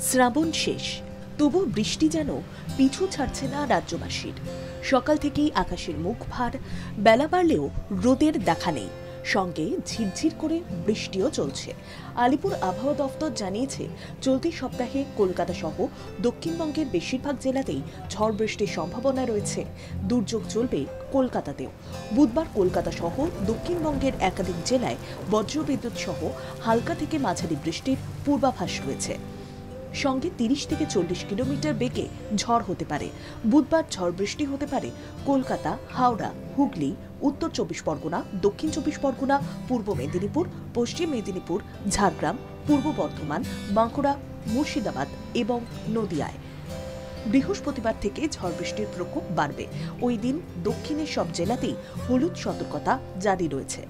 শ্রাবণ শেষ, তবু বৃষ্টি যেন পিছু ছাড়ছে না রাজ্যবাসীর। সকাল থেকেই আকাশের মুখ ভার, বেলা বাড়লেও রোদের দেখা নেই, সঙ্গে ঝিরঝির করে বৃষ্টিও চলছে। আলিপুর আবহাওয়া দফতর জানিয়েছে, চলতি সপ্তাহে কলকাতা সহ দক্ষিণবঙ্গের বেশিরভাগ জেলাতেই ঝড় বৃষ্টির সম্ভাবনা রয়েছে। দুর্যোগ চলবে কলকাতাতেও। বুধবার কলকাতা সহ দক্ষিণবঙ্গের একাধিক জেলায় বজ্রবিদ্যুৎ সহ হালকা থেকে মাঝারি বৃষ্টির পূর্বাভাস রয়েছে। সঙ্গে 30 থেকে 40 কিলোমিটার বেগে ঝড় হতে পারে। বুধবার ঝড় বৃষ্টি হতে পারে কলকাতা, হাওড়া, হুগলি, উত্তর 24 পরগনা, দক্ষিণ 24 পরগনা, পূর্ব মেদিনীপুর, পশ্চিম মেদিনীপুর, ঝাড়গ্রাম, পূর্ব বর্ধমান, বাঁকুড়া, মুর্শিদাবাদ এবং নদিয়ায়। বৃহস্পতিবার থেকে ঝড় বৃষ্টির প্রকোপ বাড়বে। ওই দিন দক্ষিণের সব জেলাতেই হলুদ সতর্কতা জারি রয়েছে।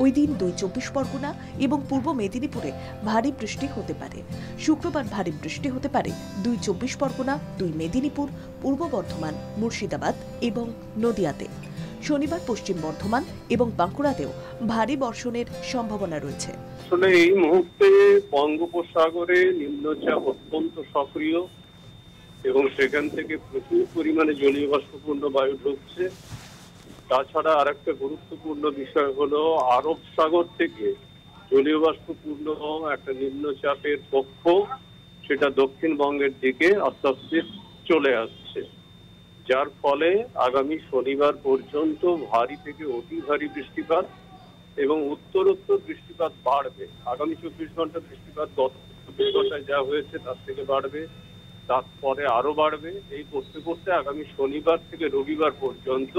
ওই দিন 2 24 পরগনা এবং পূর্ব মেদিনীপুরে ভারী বৃষ্টি হতে পারে। শুক্রবার ভারী বৃষ্টি হতে পারে 2 24 পরগনা, 2 মেদিনীপুর, পূর্ব বর্ধমান, মুর্শিদাবাদ এবং নদিয়াতে। শনিবার পশ্চিম বর্ধমান এবং বাঁকুড়াতেও ভারী বর্ষণের সম্ভাবনা রয়েছে। আসলে এই মুহূর্তে বঙ্গোপসাগরে নিম্নচাপ অত্যন্ত সক্রিয় এবং সেখান থেকে প্রচুর পরিমাণে জলীয় বাষ্পপূর্ণ বায়ু ঢুকছে। তাছাড়া আরেকটা গুরুত্বপূর্ণ বিষয় হলো আরব সাগর থেকে জলীয় বাষ্পপূর্ণ একটা নিম্নচাপের পক্ষ সেটা দক্ষিণবঙ্গের দিকে আস্তে আস্তে চলে আসছে, যার ফলে আগামী শনিবার পর্যন্ত ভারী থেকে অতি ভারী বৃষ্টিপাত এবং উত্তরোত্তর বৃষ্টিপাত বাড়বে। আগামী 24 ঘন্টা বৃষ্টিপাত গত 24 ঘন্টায় যা হয়েছে তার থেকে বাড়বে, তারপরে আরো বাড়বে। এই করতে করতে আগামী শনিবার থেকে রবিবার পর্যন্ত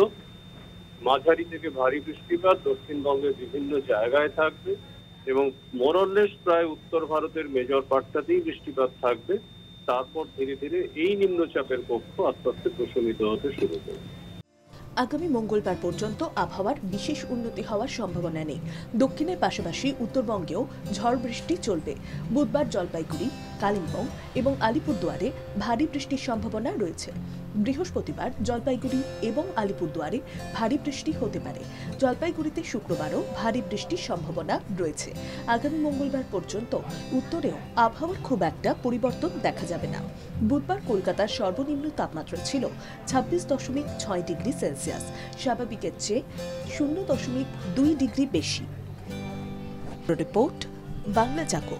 মাঝারি থেকে ভারী বৃষ্টিপাত দক্ষিণবঙ্গের বিভিন্ন জায়গায় থাকবে এবং মোরলেস প্রায় উত্তর ভারতের মেজর পার্টটাতেই বৃষ্টিপাত থাকবে। তারপর ধীরে ধীরে এই নিম্নচাপের কক্ষ আস্তে আস্তে প্রশমিত হতে শুরু করবে। আগামী মঙ্গলবার পর্যন্ত আবহাওয়ার বিশেষ উন্নতি হওয়ার সম্ভাবনা নেই। দক্ষিণের পাশাপাশি উত্তরবঙ্গেও ঝড় বৃষ্টি চলবে। বুধবার জলপাইগুড়ি, কালিম্পং এবং আলিপুরদুয়ারে ভারী বৃষ্টির সম্ভাবনা রয়েছে। বৃহস্পতিবার জলপাইগুড়ি এবং আলিপুরদুয়ারে ভারী বৃষ্টি হতে পারে। জলপাইগুড়িতে শুক্রবারও ভারী বৃষ্টির সম্ভাবনা রয়েছে। আগামী মঙ্গলবার পর্যন্ত উত্তরেও আবহাওয়ার খুব একটা পরিবর্তন দেখা যাবে না। বুধবার কলকাতার সর্বনিম্ন তাপমাত্রা ছিল 26.6 ডিগ্রি সেলসিয়াস, স্বাভাবিকের চেয়ে 0.2 ডিগ্রি বেশি। রিপোর্ট, বাংলা জাগো।